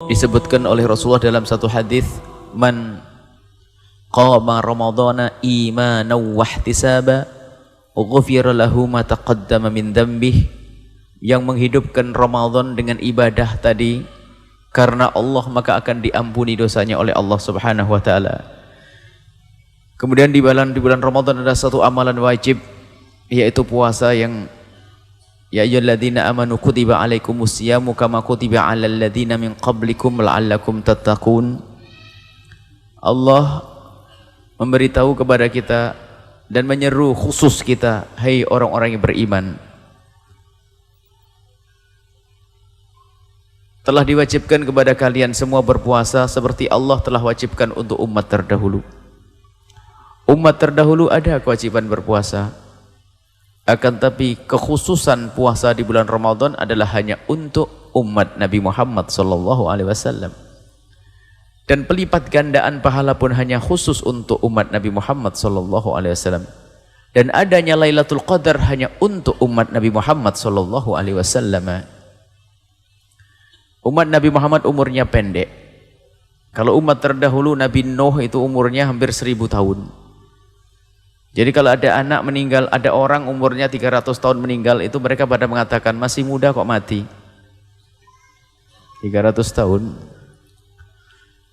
Disebutkan oleh Rasulullah dalam satu hadis, man qama ramadhana imanan wa ihtisaba ghufira lahu ma taqaddama min dhanbihi, yang menghidupkan Ramadan dengan ibadah tadi karena Allah maka akan diampuni dosanya oleh Allah Subhanahu wa taala. Kemudian di bulan Ramadan ada satu amalan wajib, yaitu puasa yang ya ayyuhalladzina amanu kutiba alaikumusyamu kama kutiba alal ladzina min qablikum la'allakum tattaqun. Allah memberitahu kepada kita dan menyeru khusus kita, hai orang-orang yang beriman, telah diwajibkan kepada kalian semua berpuasa seperti Allah telah wajibkan untuk umat terdahulu. Umat terdahulu ada kewajiban berpuasa, akan tapi kekhususan puasa di bulan Ramadan adalah hanya untuk umat Nabi Muhammad SAW. Dan pelipat gandaan pahala pun hanya khusus untuk umat Nabi Muhammad SAW. Dan adanya Lailatul Qadar hanya untuk umat Nabi Muhammad SAW. Umat Nabi Muhammad umurnya pendek. Kalau umat terdahulu Nabi Nuh itu umurnya hampir 1000 tahun. Jadi kalau ada anak meninggal, ada orang umurnya 300 tahun meninggal, itu mereka pada mengatakan masih muda kok mati. 300 tahun.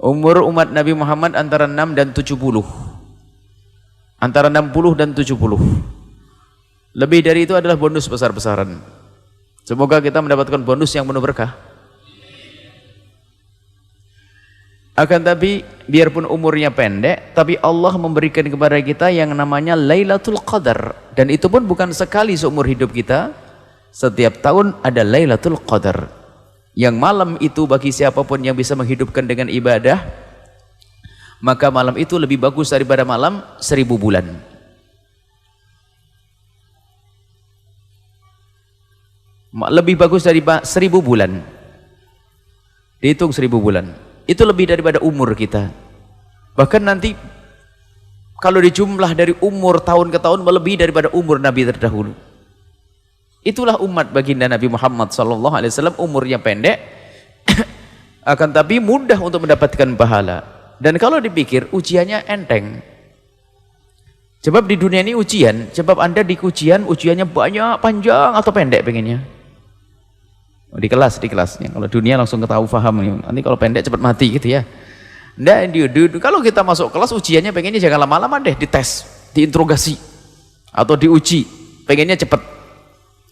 Umur umat Nabi Muhammad antara 6 dan 70. Antara 60 dan 70. Lebih dari itu adalah bonus besar-besaran. Semoga kita mendapatkan bonus yang penuh berkah. Akan tapi biarpun umurnya pendek, tapi Allah memberikan kepada kita yang namanya Lailatul Qadar, dan itu pun bukan sekali seumur hidup kita. Setiap tahun ada Lailatul Qadar, yang malam itu bagi siapapun yang bisa menghidupkan dengan ibadah, maka malam itu lebih bagus daripada malam 1000 bulan. Lebih bagus dari 1000 bulan. Dihitung 1000 bulan. Itu lebih daripada umur kita. Bahkan nanti kalau dijumlah dari umur tahun ke tahun melebihi daripada umur Nabi terdahulu. Itulah umat baginda Nabi Muhammad SAW, umurnya pendek akan tapi mudah untuk mendapatkan pahala. Dan kalau dipikir ujiannya enteng. Sebab di dunia ini ujian, sebab Anda di ujian, ujiannya banyak, panjang atau pendek pengennya? Di kelasnya. Kalau dunia langsung ketahui paham. Nanti kalau pendek cepat mati gitu ya. Nggak, kalau kita masuk kelas ujiannya pengennya jangan lama-lama deh, dites, diinterogasi atau diuji, pengennya cepat.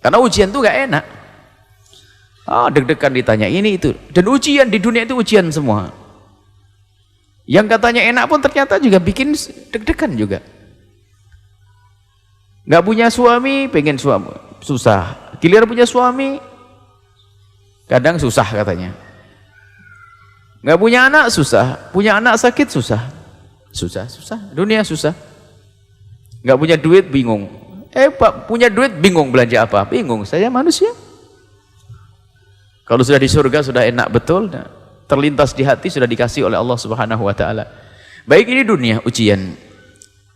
Karena ujian tuh nggak enak. Deg-degan ditanya ini itu. Dan ujian di dunia itu ujian semua. Yang katanya enak pun ternyata juga bikin deg-degan juga. Nggak punya suami, pengen suami, susah. Giliran punya suami, kadang susah katanya. Nggak punya anak susah, punya anak sakit susah. Susah. Dunia susah. Nggak punya duit bingung. Pak punya duit bingung belanja apa? Bingung, saya manusia. Kalau sudah di surga sudah enak betul. Terlintas di hati sudah dikasih oleh Allah Subhanahu wa taala. Baik, ini dunia ujian.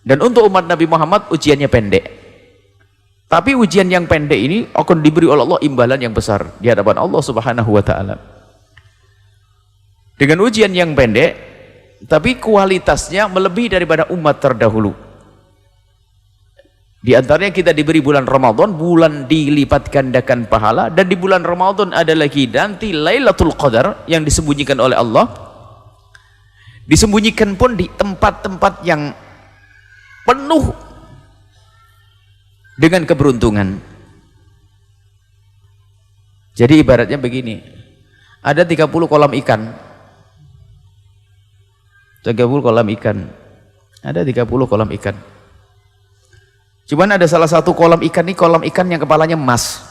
Dan untuk umat Nabi Muhammad ujiannya pendek. Tapi ujian yang pendek ini akan diberi oleh Allah imbalan yang besar di hadapan Allah Subhanahu wa taala. Dengan ujian yang pendek, tapi kualitasnya melebihi daripada umat terdahulu. Di antaranya kita diberi bulan Ramadan, bulan dilipat gandakan pahala, dan di bulan Ramadan ada lagi nanti Lailatul Qadar yang disembunyikan oleh Allah. Disembunyikan pun di tempat-tempat yang penuh dengan keberuntungan. Jadi ibaratnya begini, ada 30 kolam ikan. 30 kolam ikan. Ada 30 kolam ikan. Cuman ada salah satu kolam ikan ini, kolam ikan yang kepalanya emas.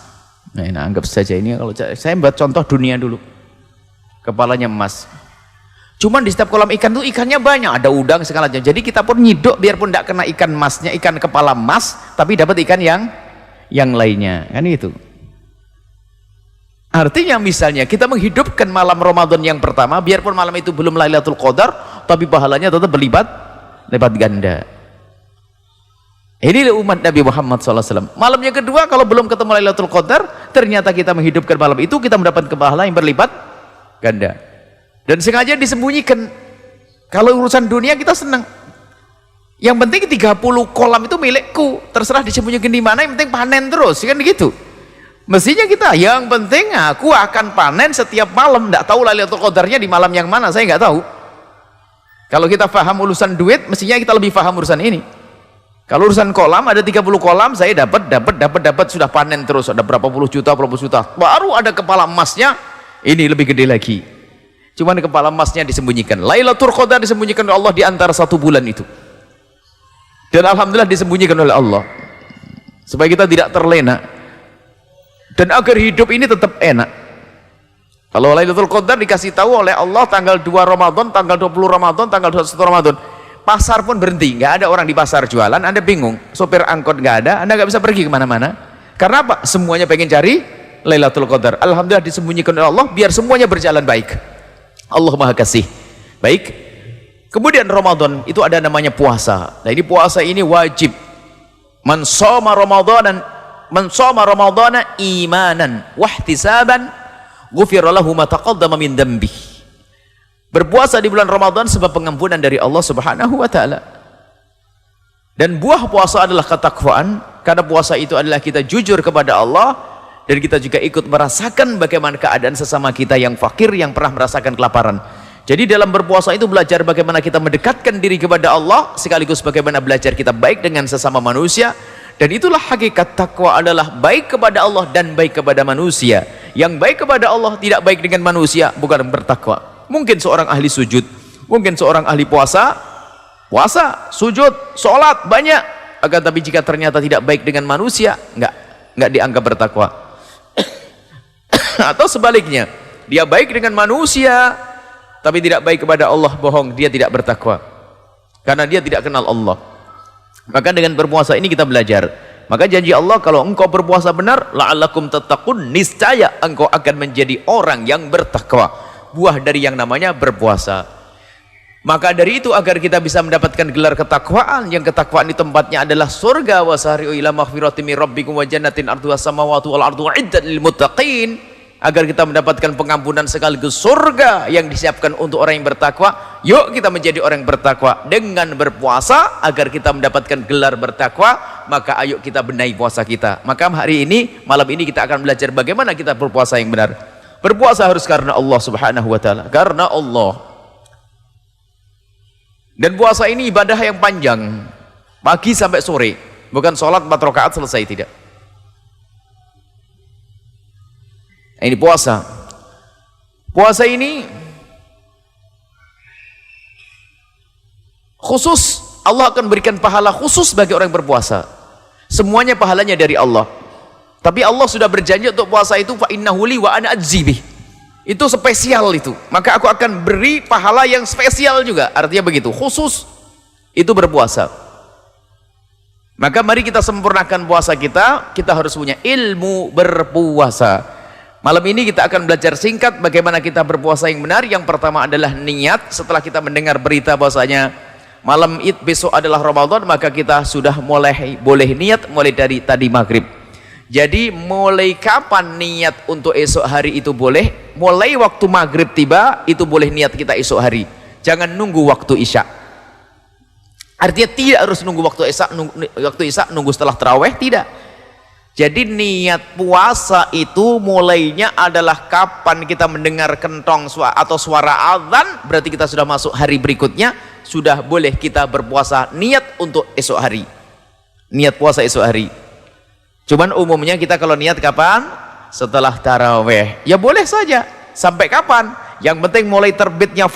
Nah, anggap saja ini, kalau saya buat contoh dunia dulu. Kepalanya emas. Cuman di setiap kolam ikan itu ikannya banyak, ada udang segala macam. Jadi kita pun nyiduk biarpun tidak kena ikan emasnya, ikan kepala emas, tapi dapat ikan yang lainnya. Kan itu. Artinya misalnya kita menghidupkan malam Ramadan yang pertama, biarpun malam itu belum Lailatul Qadar, tapi pahalanya tetap berlipat ganda. Ini umat Nabi Muhammad SAW. Malam yang kedua kalau belum ketemu Lailatul Qadar, ternyata kita menghidupkan malam itu, kita mendapat pahala yang berlipat ganda. Dan sengaja disembunyikan. Kalau urusan dunia kita senang. Yang penting 30 kolam itu milikku, terserah disembunyikan di mana, yang penting panen terus, kan gitu. Mestinya kita, yang penting aku akan panen setiap malam. Tidak tahu Lailatul Qadarnya di malam yang mana, saya nggak tahu. Kalau kita paham urusan duit, mestinya kita lebih paham urusan ini. Kalau urusan kolam, ada 30 kolam, saya dapat, sudah panen terus, ada berapa puluh juta, baru ada kepala emasnya, ini lebih gede lagi. Cuman kepala emasnya disembunyikan. Lailatul Qadar disembunyikan oleh Allah di antara 1 bulan itu. Dan alhamdulillah disembunyikan oleh Allah supaya kita tidak terlena dan agar hidup ini tetap enak. Kalau Lailatul Qadar dikasih tahu oleh Allah tanggal 2 Ramadan, tanggal 20 Ramadan, tanggal 21 Ramadan, pasar pun berhenti, nggak ada orang di pasar jualan. Anda bingung, sopir angkot nggak ada, Anda nggak bisa pergi kemana-mana. Karena apa? Semuanya pengen cari Lailatul Qadar. Alhamdulillah disembunyikan oleh Allah biar semuanya berjalan baik. Allah Maha Kasih. Baik. Kemudian Ramadan itu ada namanya puasa. Nah, ini puasa ini wajib. Man shoma Ramadana imanan wahtisaban ghufira lahu ma taqaddama min dhanbi. Berpuasa di bulan Ramadan sebab pengampunan dari Allah Subhanahu wa taala. Dan buah puasa adalah ketakwaan, karena puasa itu adalah kita jujur kepada Allah dan kita juga ikut merasakan bagaimana keadaan sesama kita yang fakir, yang pernah merasakan kelaparan. Jadi dalam berpuasa itu belajar bagaimana kita mendekatkan diri kepada Allah, sekaligus bagaimana belajar kita baik dengan sesama manusia. Dan itulah hakikat takwa, adalah baik kepada Allah dan baik kepada manusia. Yang baik kepada Allah tidak baik dengan manusia, bukan bertakwa. Mungkin seorang ahli sujud, mungkin seorang ahli puasa, sujud, sholat banyak, akan tapi jika ternyata tidak baik dengan manusia, enggak dianggap bertakwa. Atau sebaliknya, dia baik dengan manusia tapi tidak baik kepada Allah, bohong, dia tidak bertakwa karena dia tidak kenal Allah. Maka dengan berpuasa ini kita belajar. Maka janji Allah, kalau engkau berpuasa benar, la'allakum tattaqun, niscaya engkau akan menjadi orang yang bertakwa. Buah dari yang namanya berpuasa. Maka dari itu, agar kita bisa mendapatkan gelar ketakwaan, yang ketakwaan di tempatnya adalah surga. Wasari'u ila maghfirati min rabbikum wa jannatin arduha samawati wal ardu uiddat lil muttaqin. Agar kita mendapatkan pengampunan sekaligus surga yang disiapkan untuk orang yang bertakwa. Yuk kita menjadi orang yang bertakwa dengan berpuasa agar kita mendapatkan gelar bertakwa. Maka ayo kita benahi puasa kita. Maka hari ini, malam ini kita akan belajar bagaimana kita berpuasa yang benar. Berpuasa harus karena Allah Subhanahu wa taala, karena Allah. Dan puasa ini ibadah yang panjang, pagi sampai sore, bukan sholat 4 rakaat selesai, tidak. Ini puasa. Puasa ini khusus, Allah akan berikan pahala khusus bagi orang yang berpuasa. Semuanya pahalanya dari Allah. Tapi Allah sudah berjanji untuk puasa itu, fa innahu li wa ana ajzi bih. Itu spesial itu. Maka aku akan beri pahala yang spesial juga. Artinya begitu, khusus itu berpuasa. Maka mari kita sempurnakan puasa kita. Kita harus punya ilmu berpuasa. Malam ini kita akan belajar singkat bagaimana kita berpuasa yang benar. Yang pertama adalah niat. Setelah kita mendengar berita bahwasanya malam Id besok adalah Ramadan, maka kita sudah boleh niat mulai dari tadi maghrib. Jadi mulai kapan niat untuk esok hari itu boleh? Mulai waktu maghrib tiba, itu boleh niat kita esok hari. Jangan nunggu waktu isya. Artinya tidak harus nunggu waktu isya, nunggu setelah tarawih, tidak. Jadi niat puasa itu mulainya adalah kapan kita mendengar kentong atau suara azan, berarti kita sudah masuk hari berikutnya, sudah boleh kita berpuasa niat untuk esok hari. Niat puasa esok hari. Cuman umumnya kita kalau niat kapan? Setelah tarawih. Ya boleh saja. Sampai kapan? Yang penting mulai terbitnya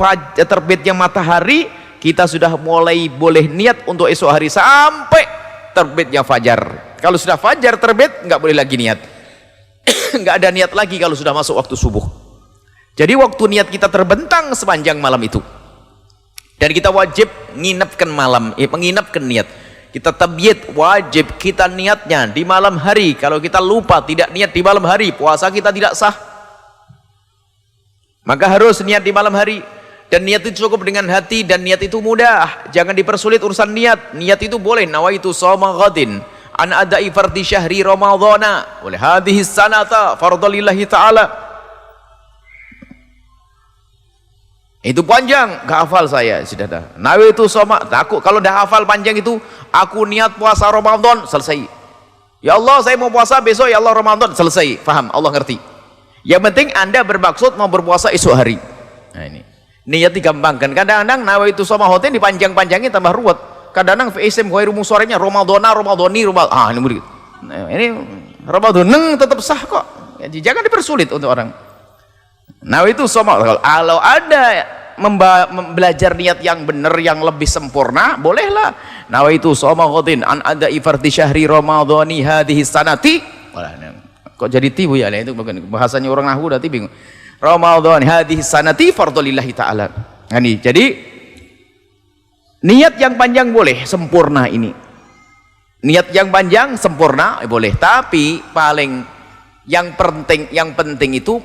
matahari, kita sudah mulai boleh niat untuk esok hari sampai terbitnya fajar. Kalau sudah fajar terbit, nggak boleh lagi niat. Nggak ada niat lagi kalau sudah masuk waktu subuh. Jadi waktu niat kita terbentang sepanjang malam itu. Dan kita wajib menginapkan niat. Kita tabyid, wajib kita niatnya di malam hari. Kalau kita lupa tidak niat di malam hari, puasa kita tidak sah. Maka harus niat di malam hari. Dan niat itu cukup dengan hati, dan niat itu mudah. Jangan dipersulit urusan niat. Niat itu boleh, nawaitu shawma ghadin an adai fardhi syahri ramadhana oleh hadhihi sanata fardalillahi ta'ala. Itu panjang, gak hafal saya, sudah dah. Nawaitu shoma, aku kalau dah hafal panjang itu, aku niat puasa Ramadan, selesai. Ya Allah, saya mau puasa besok, ya Allah Ramadan, selesai. Faham, Allah ngerti. Yang penting Anda bermaksud mau berpuasa esok hari. Nah ini. Niat digampangkan. Kadang-kadang nawaitu shoma hoten dipanjang-panjangin tambah ruwet. Kadang-kadang fi'ism khairu musorenya Ramadana, Ramadani, Ramadan. Ah, ini murid. Nah, ini Ramadan tetap sah kok. Jangan dipersulit untuk orang. Nawaitu shoma, kalau ada belajar niat yang benar yang lebih sempurna, bolehlah. Nawaitu shoma ghadin an ada'i fardhi syahri ramadhani hadhihi sanati. Kok jadi tibu ya? Itu bukan bahasanya orang nahwu, udah bingung. Ramadhan hadhihi sanati fardhulillahi ta'ala. Nah, ini jadi niat yang panjang boleh, sempurna ini. Niat yang panjang sempurna boleh, tapi yang penting itu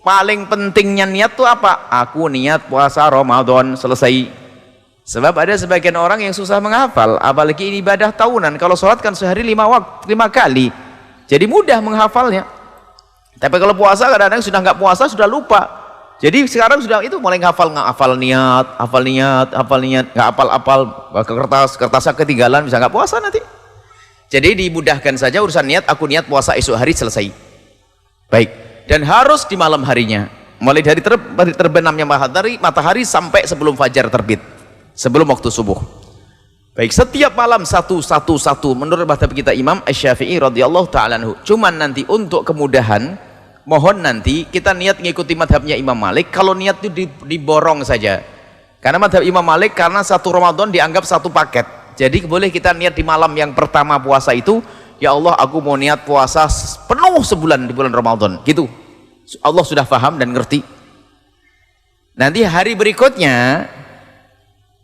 paling pentingnya niat itu apa? Aku niat puasa Ramadan, selesai. Sebab ada sebagian orang yang susah menghafal, apalagi ini ibadah tahunan. Kalau sholat kan sehari 5 kali, jadi mudah menghafalnya. Tapi kalau puasa kadang-kadang sudah nggak puasa, sudah lupa. Jadi sekarang sudah itu mulai hafal niat, nggak hafal kertasnya ketinggalan, bisa nggak puasa nanti. Jadi dimudahkan saja urusan niat. Aku niat puasa esok hari, selesai. Baik. Dan harus di malam harinya, mulai dari terbenamnya matahari sampai sebelum fajar terbit, sebelum waktu subuh. Baik, setiap malam satu menurut madhab kita Imam Asy-Syafi'i radhiyallahu ta'ala anhu. Cuman nanti untuk kemudahan, mohon nanti kita niat mengikuti madhabnya Imam Malik. Kalau niat itu diborong saja, karena madhab Imam Malik karena satu Ramadan dianggap satu paket. Jadi boleh kita niat di malam yang pertama puasa itu, ya Allah aku mau niat puasa penuh sebulan di bulan Ramadan, gitu. Allah sudah paham dan ngerti. Nanti hari berikutnya,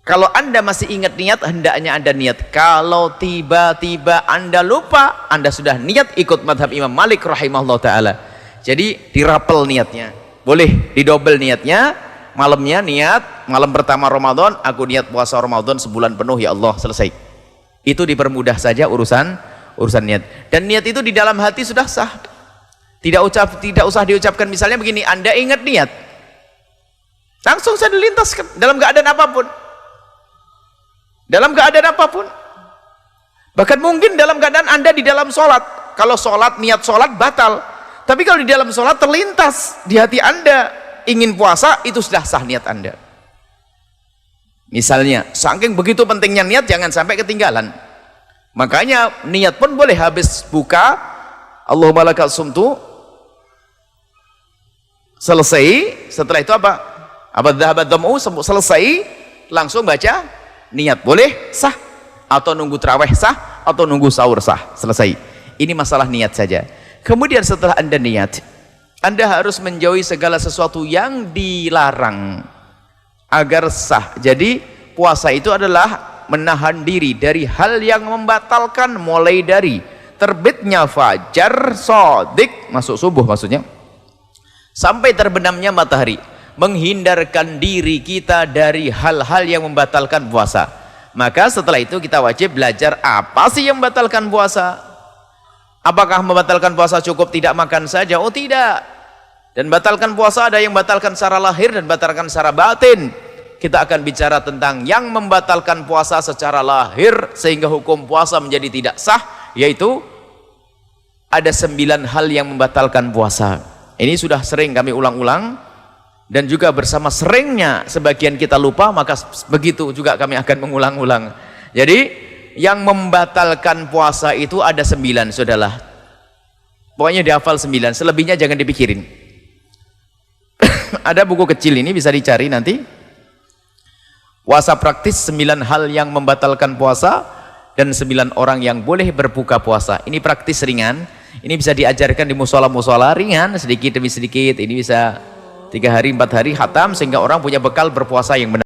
kalau Anda masih ingat niat, hendaknya Anda niat. Kalau tiba-tiba Anda lupa, Anda sudah niat ikut madhab Imam Malik rahimahullah ta'ala. Jadi dirapel niatnya, boleh didobel niatnya. Malamnya niat, malam pertama Ramadan, aku niat puasa Ramadan sebulan penuh, ya Allah, selesai. Itu dipermudah saja urusan niat. Dan niat itu di dalam hati sudah sah. Tidak usah diucapkan. Misalnya begini, Anda ingat niat, langsung saja dilintaskan dalam keadaan apapun. Dalam keadaan apapun. Bahkan mungkin dalam keadaan Anda di dalam sholat. Kalau sholat, niat sholat batal. Tapi kalau di dalam sholat terlintas di hati Anda ingin puasa, itu sudah sah niat Anda. Misalnya, saking begitu pentingnya niat, jangan sampai ketinggalan. Makanya niat pun boleh habis buka, Allahumma lakal sumtu, selesai. Setelah itu apa? Dhahabat dhamu, selesai, langsung baca niat, boleh sah. Atau nunggu tarawih sah, atau nunggu sahur sah, selesai. Ini masalah niat saja. Kemudian setelah Anda niat, Anda harus menjauhi segala sesuatu yang dilarang agar sah. Jadi puasa itu adalah menahan diri dari hal yang membatalkan, mulai dari terbitnya fajar shadiq, masuk subuh maksudnya, sampai terbenamnya matahari. Menghindarkan diri kita dari hal-hal yang membatalkan puasa. Maka setelah itu kita wajib belajar apa sih yang membatalkan puasa. Apakah membatalkan puasa cukup tidak makan saja? Oh tidak. Dan batalkan puasa ada yang batalkan secara lahir dan batalkan secara batin. Kita akan bicara tentang yang membatalkan puasa secara lahir sehingga hukum puasa menjadi tidak sah, yaitu ada 9 hal yang membatalkan puasa. Ini sudah sering kami ulang-ulang, dan juga bersama seringnya sebagian kita lupa, maka begitu juga kami akan mengulang-ulang. Jadi yang membatalkan puasa itu ada 9, saudara. Pokoknya dihafal 9, selebihnya jangan dipikirin. Ada buku kecil ini, bisa dicari nanti. Puasa praktis, 9 hal yang membatalkan puasa, dan 9 orang yang boleh berbuka puasa. Ini praktis ringan. Ini bisa diajarkan di musola-musola ringan, sedikit demi sedikit. Ini bisa 3 hari 4 hari khatam, sehingga orang punya bekal berpuasa yang benar.